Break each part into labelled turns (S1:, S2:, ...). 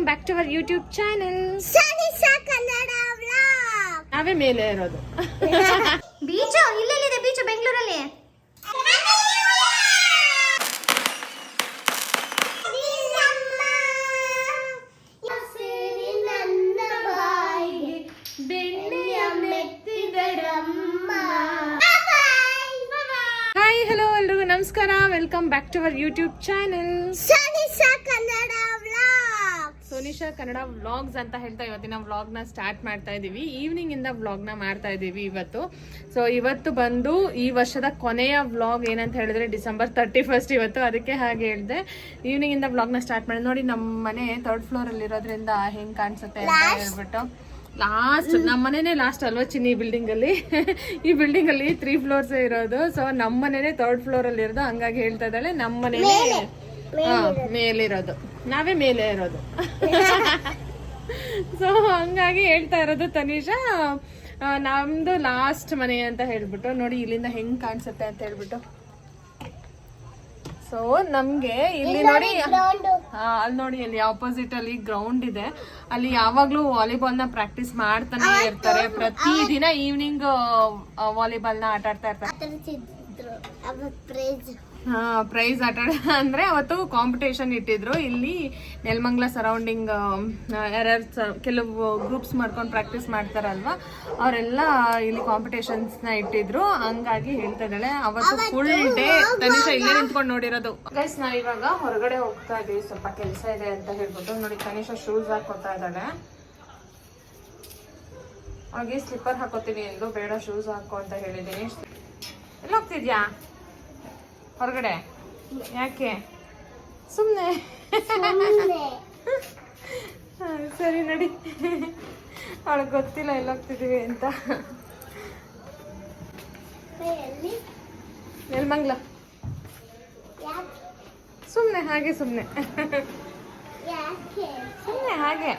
S1: Welcome back to our YouTube channel
S2: Sanisha Kannada vlog.
S1: ನಾವೇ ಮೇಲೆ ಇರೋದು.
S2: ಬೀಚ್ ಇಲ್ಲೆಲ್ಲಿದೆ? ಬೀಚ್ ಬೆಂಗಳೂರಲ್ಲಿ.
S1: ಹಾಯ್ ಹಲೋ ಎಲ್ರಿಗೂ ನಮಸ್ಕಾರ. Welcome back to our YouTube channel
S2: Sanisha Kannada vlog.
S1: Sonisha Kannada vlogs ಅಂತ ಹೇಳ್ತಾ ಇವತ್ತಿನ ವ್ಲಾಗ್ನ ಸ್ಟಾರ್ಟ್ ಮಾಡ್ತಾ ಇದ್ದೀವಿ. ಈವ್ನಿಂಗ್ ಇಂದ ವ್ಲಾಗ್ನ ಮಾಡ್ತಾ ಇದ್ದೀವಿ ಇವತ್ತು. ಸೊ ಇವತ್ತು ಬಂದು ಈ ವರ್ಷದ ಕೊನೆಯ ವ್ಲಾಗ್ ಏನಂತ ಹೇಳಿದ್ರೆ December 31 ಇವತ್ತು. ಅದಕ್ಕೆ ಹಾಗೆ ಹೇಳಿದೆ ಈವ್ನಿಂಗ್ ಇಂದ ವ್ಲಾಗ್ನ ಸ್ಟಾರ್ಟ್ ಮಾಡಿ. ನೋಡಿ ನಮ್ಮ ಮನೆ 3rd ಫ್ಲೋರ್ ಅಲ್ಲಿ ಇರೋದ್ರಿಂದ ಹೆಂಗ್ ಕಾಣಿಸುತ್ತೆ ಅಂತ ಹೇಳ್ಬಿಟ್ಟು. ಲಾಸ್ಟ್ ನಮ್ಮ ಮನೆನೇ ಲಾಸ್ಟ್ ಅಲ್ವಾ ಚಿನ್ನಿ ಬಿಲ್ಡಿಂಗ್ ಅಲ್ಲಿ. ಈ ಬಿಲ್ಡಿಂಗ್ ಅಲ್ಲಿ 3 ಫ್ಲೋರ್ಸ್ ಇರೋದು. ಸೊ ನಮ್ಮ ಮನೆನೇ 3rd ಫ್ಲೋರ್ ಅಲ್ಲಿ ಇರೋದು. ಹಂಗಾಗಿ ಹೇಳ್ತಾ ಇದ್ದಾಳೆ ನಮ್ಮ ಮನೆನೇ ಮೇಲಿರೋದು, ನಾವೇ ಮೇಲೆ ಇರೋದು. ಸೊ ಹಂಗಾಗಿ ಹೇಳ್ತಾ ಇರೋದು ತನಿಷಾ ನಮ್ದು ಲಾಸ್ಟ್ ಮನೆ ಅಂತ ಹೇಳ್ಬಿಟ್ಟು. ನೋಡಿ ಇಲ್ಲಿಂದ ಹೆಂಗ್ ಕಾಣಿಸುತ್ತೆ ಅಂತ ಹೇಳ್ಬಿಟ್ಟು. ಸೊ ನಮ್ಗೆ ಇಲ್ಲಿ ನೋಡಿ ಅಲ್ಲಿ ನೋಡಿ ಅಲ್ಲಿ ಆಪೋಸಿಟ್ ಅಲ್ಲಿ ಗ್ರೌಂಡ್ ಇದೆ. ಅಲ್ಲಿ ಯಾವಾಗ್ಲೂ ವಾಲಿಬಾಲ್ ನ ಪ್ರಾಕ್ಟೀಸ್ ಮಾಡ್ತಾನೆ ಇರ್ತಾರೆ. ಪ್ರತಿ ದಿನ ಈವ್ನಿಂಗ್ ವಾಲಿಬಾಲ್ ನ ಆಟ ಆಡ್ತಾ ಇರ್ತಾರೆ. ಪ್ರೈಸ್ ಆಟ ಅಂದ್ರೆ ಅವತ್ತು ಕಾಂಪಿಟೇಷನ್ ಇಟ್ಟಿದ್ರು. ಇಲ್ಲಿ ನೆಲಮಂಗಲ ಸರೌಂಡಿಂಗ್ ಯಾರ್ಯಾರು ಕೆಲವು ಗ್ರೂಪ್ಸ್ ಮಾಡ್ಕೊಂಡು ಪ್ರಾಕ್ಟೀಸ್ ಮಾಡ್ತಾರಲ್ವಾ, ಅವರೆಲ್ಲ ಇಲ್ಲಿ ಕಾಂಪಿಟೇಷನ್ಸ್ ನ ಇಟ್ಟಿದ್ರು. ಹಂಗಾಗಿ ಹೇಳ್ತಾ ಇದ್ದಾಳೆ ಅವತ್ತು ಫುಲ್ ಡೇ ತನಿಷಾ ಇಲ್ಲೇ ನಿಂತ್ಕೊಂಡು ನೋಡಿರೋದು. ಗೈಸ್ ನಾವ್ ಇವಾಗ ಹೊರಗಡೆ ಹೋಗ್ತಾ ಇದೀವಿ, ಸ್ವಲ್ಪ ಕೆಲಸ ಇದೆ ಅಂತ ಹೇಳ್ಬಿಟ್ಟು. ನೋಡಿ ತನಿಷಾ ಶೂಸ್ ಹಾಕೊತಾ ಇದ್ದಾಳೆ. ಹಾಗೆ ಸ್ಲಿಪ್ಪರ್ ಹಾಕೋತೀನಿ ಎಂದು ಬೇಡ ಶೂಸ್ ಹಾಕೋ ಅಂತ ಹೇಳಿದೀನಿ. ಎಲ್ಲ ಹೋಗ್ತಿದ್ಯಾ ಹೊರಗಡೆ? ಯಾಕೆ? ಸುಮ್ಮನೆ. ಸರಿ ನಡಿ. ಅವಳಿಗೆ ಗೊತ್ತಿಲ್ಲ ಎಲ್ಲ ಹೋಗ್ತಿದೀವಿ ಅಂತ. ನೆಲಮಂಗ್ಲ. ಸುಮ್ಮನೆ ಹಾಗೆ, ಸುಮ್ಮನೆ ಸುಮ್ಮನೆ ಹಾಗೆ.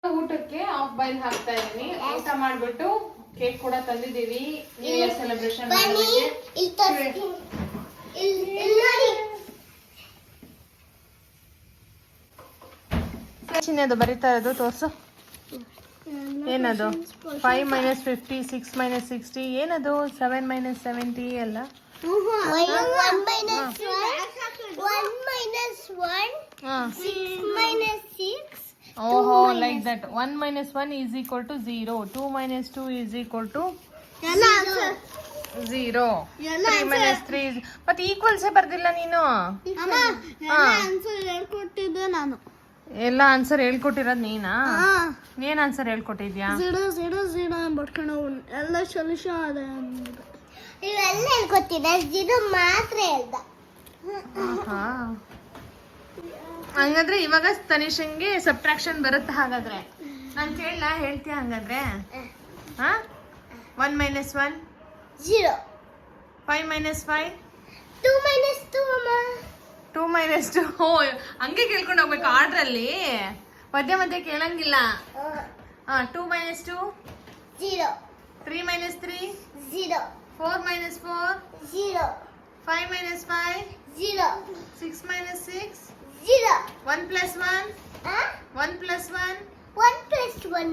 S1: ಊಟಕ್ಕೆ ಆಫ್ ಬಾಯ್ಲ್ ಹಾಕ್ತಾ ಇದೀನಿ. ಊಟ ಮಾಡ್ಬಿಟ್ಟು ಕೇಕ್ ಕೂಡ ತಂದಿದ್ದೀವಿ ನ್ಯೂ ಇಯರ್ ಸೆಲೆಬ್ರೇಷನ್ ಮಾಡೋದಕ್ಕೆ. ಚಿನ್ನದು ಬರೀತಾ ಇರೋದು ತೋರ್ಸು. ಏನದು? 5 - 50 6 - 60 ಏನದು? 7 - 70 ಎಲ್ಲ.
S2: 1 - 6
S1: ಓಹೋ, like that. 1 - 1 is equal to 0. 2 - 2 is equal to 0. 3 - 3 is... ಮತ್ತೆ ಈಕ್ವಲ್ಸ್ ಬರ್ದಿಲ್ಲ ನೀನು.
S2: ಹೇಳ್ಕೊಟ್ಟಿದ್ದೆ ನಾನು.
S1: ಎಲ್ಲ ಆನ್ಸರ್ ಹೇಳ್ಕೊಟ್ಟಿರೋದು ನೀನಾ? ಏನ್ ಆನ್ಸರ್ ಹೇಳ್ಕೊಟ್ಟಿದ್ಯಾ?
S2: ಎಲ್ಲ ಸೊಲ್ಯೂಷನ್ ಅದ ಇವೆಲ್ಲ ಹೇಳ್ಕೊಟ್ಟಿದ್ದೆ. 0 ಮಾತ್ರ ಹೇಳ್ದ.
S1: ಹಂಗಂದ್ರೆ ಇವಾಗ ತನಿಷಂಗೆ ಸಬ್ಟ್ರಾಕ್ಷನ್ ಬರುತ್ತೆ. ಹಾಗಾದ್ರೆ ನಾನು ಕೇಳಲ್ಲ, ಹೇಳ್ತೀಯ ಹಂಗಾದ್ರೆ? 1 - 1
S2: 0.
S1: 5 - 5
S2: 2 - 2 ಅಮ್ಮ.
S1: 2 - 2. ಓ ಹಂಗೆ ಕೇಳ್ಕೊಂಡು ಹೋಗ್ಬೇಕು ಆರ್ಡರ್ ಅಲ್ಲಿ, ಮಧ್ಯ ಮಧ್ಯ ಕೇಳಂಗಿಲ್ಲ. 2 - 2
S2: 0.
S1: 3 - 3
S2: 0.
S1: 4 - 4
S2: 0.
S1: 5 - 5
S2: 0.
S1: 6 - 6
S2: 0.
S1: 1 + 1 1 + 1
S2: 1 + 1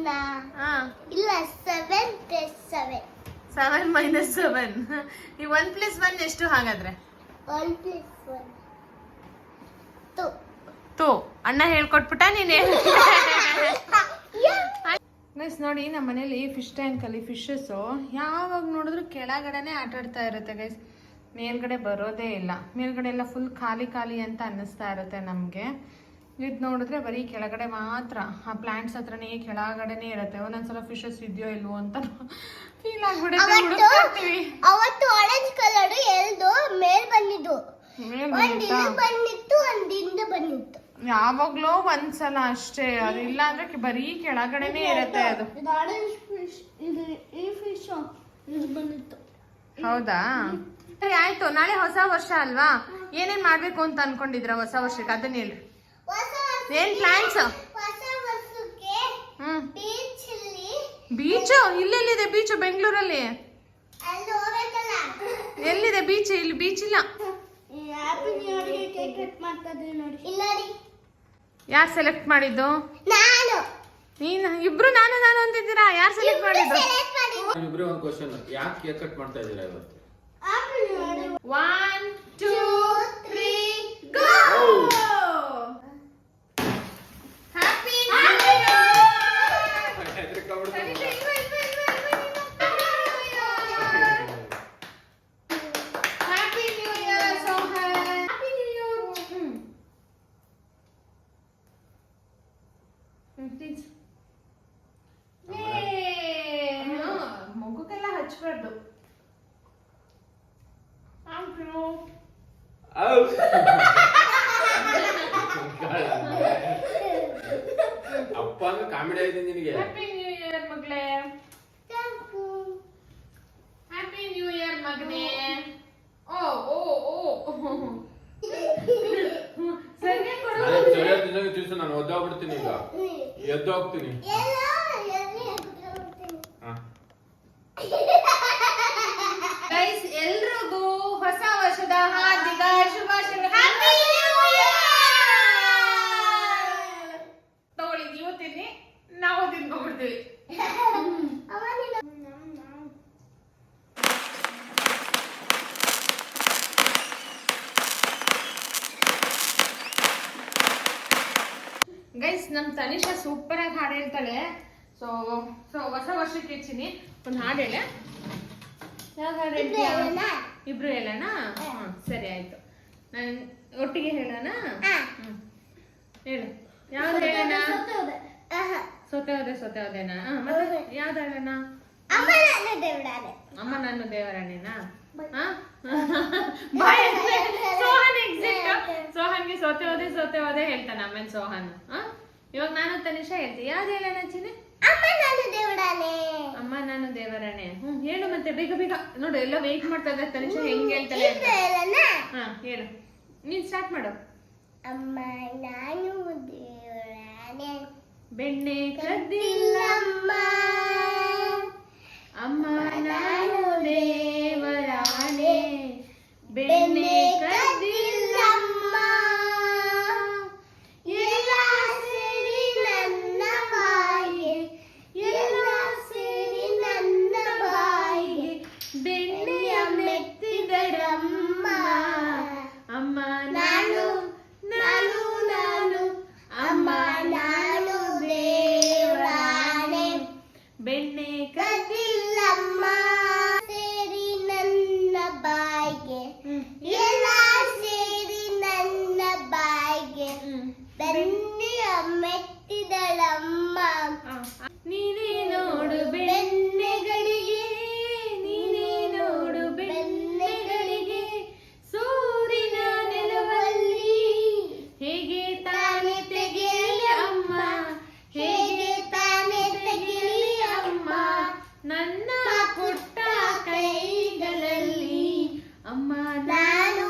S2: ಇಲ್ಲ 7 + 7.
S1: 7 - 7. ಈ 1 + 1 ಎಷ್ಟು ಹಾಗಾದ್ರೆ?
S2: 1 + 1 2.
S1: ತೋ ಅಣ್ಣ ಹೇಳ್ಕೊಟ್ಬಿಟ್ಟ ನೀನು. ಗೈಸ್ ನೋಡಿ ನಮ್ಮ ಮನೇಲಿ ಫಿಶ್ ಟ್ಯಾಂಕ್ ಅಲ್ಲಿ ಫಿಶಸ್ ಯಾವಾಗ ನೋಡಿದ್ರು ಕೆಳಗಡೆನೆ ಆಟ ಆಡ್ತಾ ಇರುತ್ತೆ ಗೈಸ್. ಮೇಲ್ಗಡೆ ಬರೋದೇ ಇಲ್ಲ. ಮೇಲ್ಗಡೆ ಎಲ್ಲ ಫುಲ್ ಖಾಲಿ ಖಾಲಿ ಅಂತ ಅನ್ನಿಸ್ತಾ ಇರುತ್ತೆ ನಮಗೆ. ಇದು ನೋಡಿದ್ರೆ ಬರೀ ಕೆಳಗಡೆ ಮಾತ್ರ, ಆ ಪ್ಲಾಂಟ್ಸ್ ಹತ್ರನೇ ಕೆಳಗಡೆನೆ ಇರುತ್ತೆ. ಒಂದೊಂದ್ಸಲ ಫಿಶಸ್ ಇದೆಯೋ ಇಲ್ವೋ ಅಂತ ಫೀಲ್ ಆಗ್ಬಿಡುತ್ತೆ.
S2: ಅವತ್ತು ಆರೆಂಜ್ ಕಲರ್ ಎರಡು ಮೇಲ್ ಬಂದಿದ್ದು, ಬಂದಿತ್ತು ಒಂದಿಂದ ಬಂದಿತ್ತು.
S1: ಯಾವಾಗ್ಲೋ ಒಂದ್ಸಲ ಅಷ್ಟೇ, ಅದು ಇಲ್ಲ ಅಂದ್ರೆ ಬರೀ ಕೆಳಗಡೆನೆ ಇರುತ್ತೆ ಅದು. ಹೌದಾ? ಸರಿ ಆಯ್ತು. ನಾಳೆ ಹೊಸ ವರ್ಷ ಅಲ್ವಾ, ಏನೇನ್ ಮಾಡ್ಬೇಕು ಅಂತ ಅನ್ಕೊಂಡಿದ್ರ ಹೊಸ ವರ್ಷಕ್ಕೆ? ಅದನ್ನ ಹೇಳಿ. ಏನ್ ಪ್ಲಾನ್ಸ್? ಬೀಚ್ ಇಲ್ಲೆಲ್ಲಿದೆ? ಬೀಚ್ ಬೆಂಗಳೂರಲ್ಲಿ ಎಲ್ಲಿದೆ ಬೀಚ್? ಇಲ್ಲಿ ಬೀಚ್ ಇಲ್ಲ.
S2: Happy new year cake cut ಮಾಡ್ತಾ ಇದೀವಿ ನೋಡಿ. ಇಲ್ಲ ನೋಡಿ.
S1: ಯಾರು ಸೆಲೆಕ್ಟ್ ಮಾಡಿದ್ದು?
S2: ನಾನು.
S1: ನೀನು ಇಬ್ರು ನಾನು ಅಂತಿದ್ದೀರಾ? ಯಾರು ಸೆಲೆಕ್ಟ್ ಮಾಡಿದ್ದು?
S3: ಇಬ್ರು ಒಂದು ಕ್ವಶನ್, ಯಾಕೆ ಕೇಕ್ ಕಟ್ ಮಾಡ್ತಾ ಇದ್ದೀರಾ ಇವತ್ತು?
S2: Happy new year.
S1: 1 2 3 go. Happy new year. Happy new year Sohan. Happy new year. ಮಗುಗೆಲ್ಲ ಹಚ್ಬಾರ್ದು.
S3: ಅಪ್ಪ ಅಂದ್ರೆ ಕಾಮಿಡಿ ಆಯ್ತು ನಿನಗೆ.
S1: ಹ್ಯಾಪಿ ನ್ಯೂ ಇಯರ್ ಮಗಳೇ. ಹ್ಯಾಪಿ ನ್ಯೂ ಇಯರ್ ಮಗನೇ. ಓ ಓ ಓ ಸರಿಯಾಗಿ ಕೊಡು.
S3: ಸರಿಯಾದ ದಿವಸ ನಾನು ಒದ್ದೋಗ್ಬಿಡ್ತೀನಿ, ಈಗ ಎದ್ದು ಹೋಗ್ತೀನಿ.
S1: ಗೈಸ್, ಎಲ್ರಿಗೂ ಹೊಸ ವರ್ಷದ ಹಾರ್ದಿಕ ಶುಭಾಶಯಗಳು. Happy new year. ತಗೊಳ್ಳಿ, ನೀವು ತಿನ್ನಿ, ನಾವು ತಿನ್ಕೊಂಡ್ಬಿಡ್ತೀವಿ. ಗೈಸ್, ನಮ್ ತನಿಷಾ ಸೂಪರ್ ಆಗಿ ಹಾಡು ಹೇಳ್ತಾಳೆ. ಸೊ ಹೊಸ ವರ್ಷಕ್ಕೆ ಹೆಚ್ಚಿನಿ ಒಂದು ಹಾಡು ಹೇಳ. ಯಾವ್ದು ಹಾಡು ಹೇಳ್ತೀಯಾ? ಇಬ್ರು ಹೇಳೋಣ? ಸರಿ ಆಯ್ತು, ನಾನು ಒಟ್ಟಿಗೆ ಹೇಳೋಣ. ಹೇಳು, ಯಾವ್ದು ಹೇಳೋಣ? ಸೋತೆ ಹೋದೆನಾ? ಮತ್ತೆ ಯಾವ್ದು ಹೇಳೋಣ? ಅಮ್ಮ ನಾನು ದೇವರಾಣೆನಾ? ಸೋಹನ್ ಎಕ್ಸಿಟ್. ಸೋಹನ್ಗೆ ಸೋತೆ ಹೋದೆ ಹೇಳ್ತಾನೆ ಆಮೇಲೆ ಸೋಹನ್. ಇವಾಗ ನಾನು ತನಿಷಾ ಹೇಳ್ತೀನಿ. ಯಾವ್ದು ಹೇಳೋಣ ಚಿನ್ನಿ? ಅಮ್ಮ ನಾನು ದೇವರಾಣೆ. ಹೇಳು ಮತ್ತೆ, ಬೇಗ ಬೇಗ. ನೋಡು, ಎಲ್ಲ ವೆಯ್ಟ್ ಮಾಡ್ತಾ ಇದ್ದಾರೆ ತನಿಷಾ ಹೆಂಗ್ ಹೇಳ್ತಾಳೆ ಅಂತ. ಹೇಳು, ನೀನ್ ಸ್ಟಾರ್ಟ್ ಮಾಡು.
S2: ಅಮ್ಮ ನಾನು ದೇವರಾಣೆ,
S1: ಬೆಣ್ಣೆ ಕದ್ದಿಲ್ಲಮ್ಮ, ಅಮ್ಮ ನಾನು ದೇವರಾಣೆ, ಬೆಣ್ಣೆ ಕದ್ದಿಲ್ಲಮ್ಮ,
S2: ಎಲ್ಲ ಸೇರಿ ನನ್ನ ಬಾಯಿಗೆ, ಎಲ್ಲ ಸೇರಿ ನನ್ನ ಬಾಯಿಗೆ
S1: ಬೆಣ್ಣೆಯ ಮೆತ್ತಿದರಮ್ಮ, ಅಮ್ಮ ನಾನು ನಾನು ನಾನು,
S2: ಅಮ್ಮ ನಾನು ದೇವರಾಣೆ,
S1: ಬೆಣ್ಣೆ
S2: ಕದ್ದಿಲ್ಲಮ್ಮ, ಸೇರಿ ನನ್ನ ಬಾಯಿಗೆ, ಎಲ್ಲ ಸೇರಿ ನನ್ನ ಬಾಯಿಗೆ ಬೆಣ್ಣೆಯ ಮೆತ್ತಿದಳಮ್ಮ.
S1: ನೀನೇ ನೋಡು ಬೆಣ್ಣೆಗಳಿಗೆ, ನೀನೇ ನೋಡು ಬೆಣ್ಣೆಗಳಿಗೆ, ಸೂರಿನ ನೆಲವಲ್ಲಿ ಹೇಗೆ ತಾನೆ ತೆಗೆಯಲಿ ಅಮ್ಮ, ಹೇಗೆ ತಾನೆ ತೆಗೆಯಲಿ ಅಮ್ಮ, ನನ್ನ ಪುಟ್ಟ ಕೈಗಳಲ್ಲಿ. ಅಮ್ಮ ನಾನು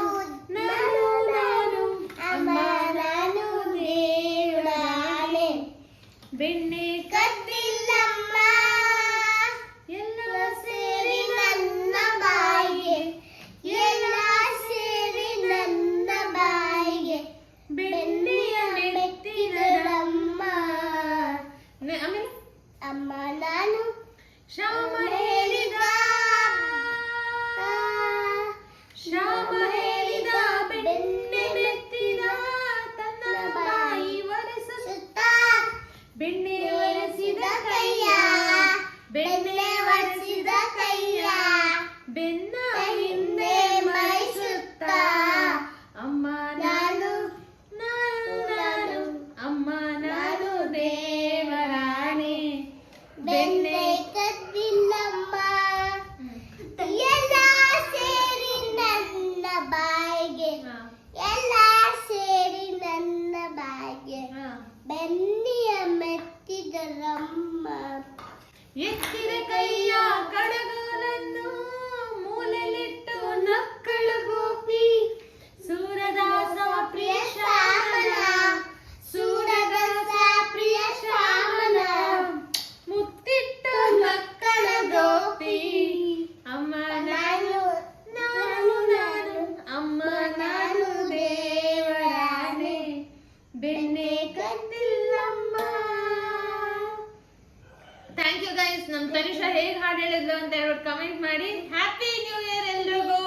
S1: ನಾನು ನಾನು,
S2: ಅಮ್ಮ ನಾನು ದೇವರಾಣೆ,
S1: ಬೆಣ್ಣೆ
S2: ಕದ್ದಿಲ್ಲಮ್ಮ,
S1: ಎಲ್ಲ
S2: ಸೇರಿ ನನ್ನ ಬಾಯಿಗೆ, ಎಲ್ಲ ಸೇರಿ ನನ್ನ ಬಾಯಿಗೆ
S1: ಬೆಣ್ಣೆಯ ಮೆತ್ತಿದರಮ್ಮ. ಆಮೇಲೆ
S2: ಅಮ್ಮ ನಾನು
S1: ಶ್ಯಾಮ ಹೇಳಿದ, ಶ್ಯಾಮ ಹೇಳಿದ, ಬೆಣ್ಣೆ ಮೆತ್ತಿದ ತನ್ನ ಬಾಯಿ ಒರೆಸುತ್ತ, ಬೆಣ್ಣೆ ಒರೆಸಿದ ಕೈಯ, ಬೆಣ್ಣೆ ಒರೆಸಿದ ಕೈಯ, ಬೆನ್ನ ಹಿಂದೆ ಮೈಸುತ್ತ, ಅಮ್ಮ ನಾನು ನಾನು ನಾನು, ಅಮ್ಮ ನಾನು ದೇವರಾಣೆ, ಬೆಣ್ಣೆ
S2: ಕದ್ದಿಲ್ಲಮ್ಮ, ಎಲ್ಲ ಸೇರಿ ನನ್ನ ಬಾಯಿಗೆ, ಎಲ್ಲ ಸೇರಿ ನನ್ನ ಬಾಯಿಗೆ ಬೆನ್ನಿಯ ಮೆತ್ತಿದರಮ್ಮ.
S1: ಎತ್ತಿದ ಕೈಯ ಕಡಗೋಲನ್ನು ಮೂಲೆಲಿಟ್ಟು ನಕ್ಕಳು ಗೋಪಿ, ಸೂರದಾಸ ಪ್ರಿಯ ಶ್ಯಾಮನ,
S2: ಸೂರದಾಸ ಪ್ರಿಯ ಶ್ಯಾಮನ,
S1: ಮುತ್ತಿಟ್ಟು ನಕ್ಕಳ ಗೋಪಿ, ಅಮ್ಮ ನಾನು ನಾನು ನಾನು, ಅಮ್ಮ ನಾನು ಎಸ್ ನಮ್ ತನಿಷಾ ಹೇಗ್ ಹಾಡು ಹೇಳಿದ್ಲು ಅಂತ ಹೇಳ್ಬಿಟ್ಟು ಕಮೆಂಟ್ ಮಾಡಿ. ಹ್ಯಾಪಿ ನ್ಯೂ ಇಯರ್ ಎಲ್ರಿಗೂ.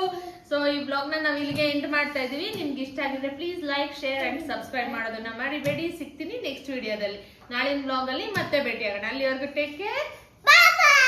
S1: ಸೊ ಈ ಬ್ಲಾಗ್ ನ ನಾವ್ ಇಲ್ಲಿಗೆ ಎಂಡ್ ಮಾಡ್ತಾ ಇದೀವಿ. ನಿಮ್ಗೆ ಇಷ್ಟ ಆಗಿದ್ರೆ please like, share and subscribe ಮಾಡೋದನ್ನ ಮರಿಬೇಡಿ. ಸಿಗ್ತೀನಿ ನೆಕ್ಸ್ಟ್ ವಿಡಿಯೋದಲ್ಲಿ. ನಾಳಿನ ಬ್ಲಾಗ್ ಅಲ್ಲಿ ಮತ್ತೆ ಭೇಟಿ ಆಗೋಣ. ಅಲ್ಲಿವರೆಗೂ ಟೇಕ್ ಕೇರ್.
S2: ಬಾಯ್ ಬಾಯ್.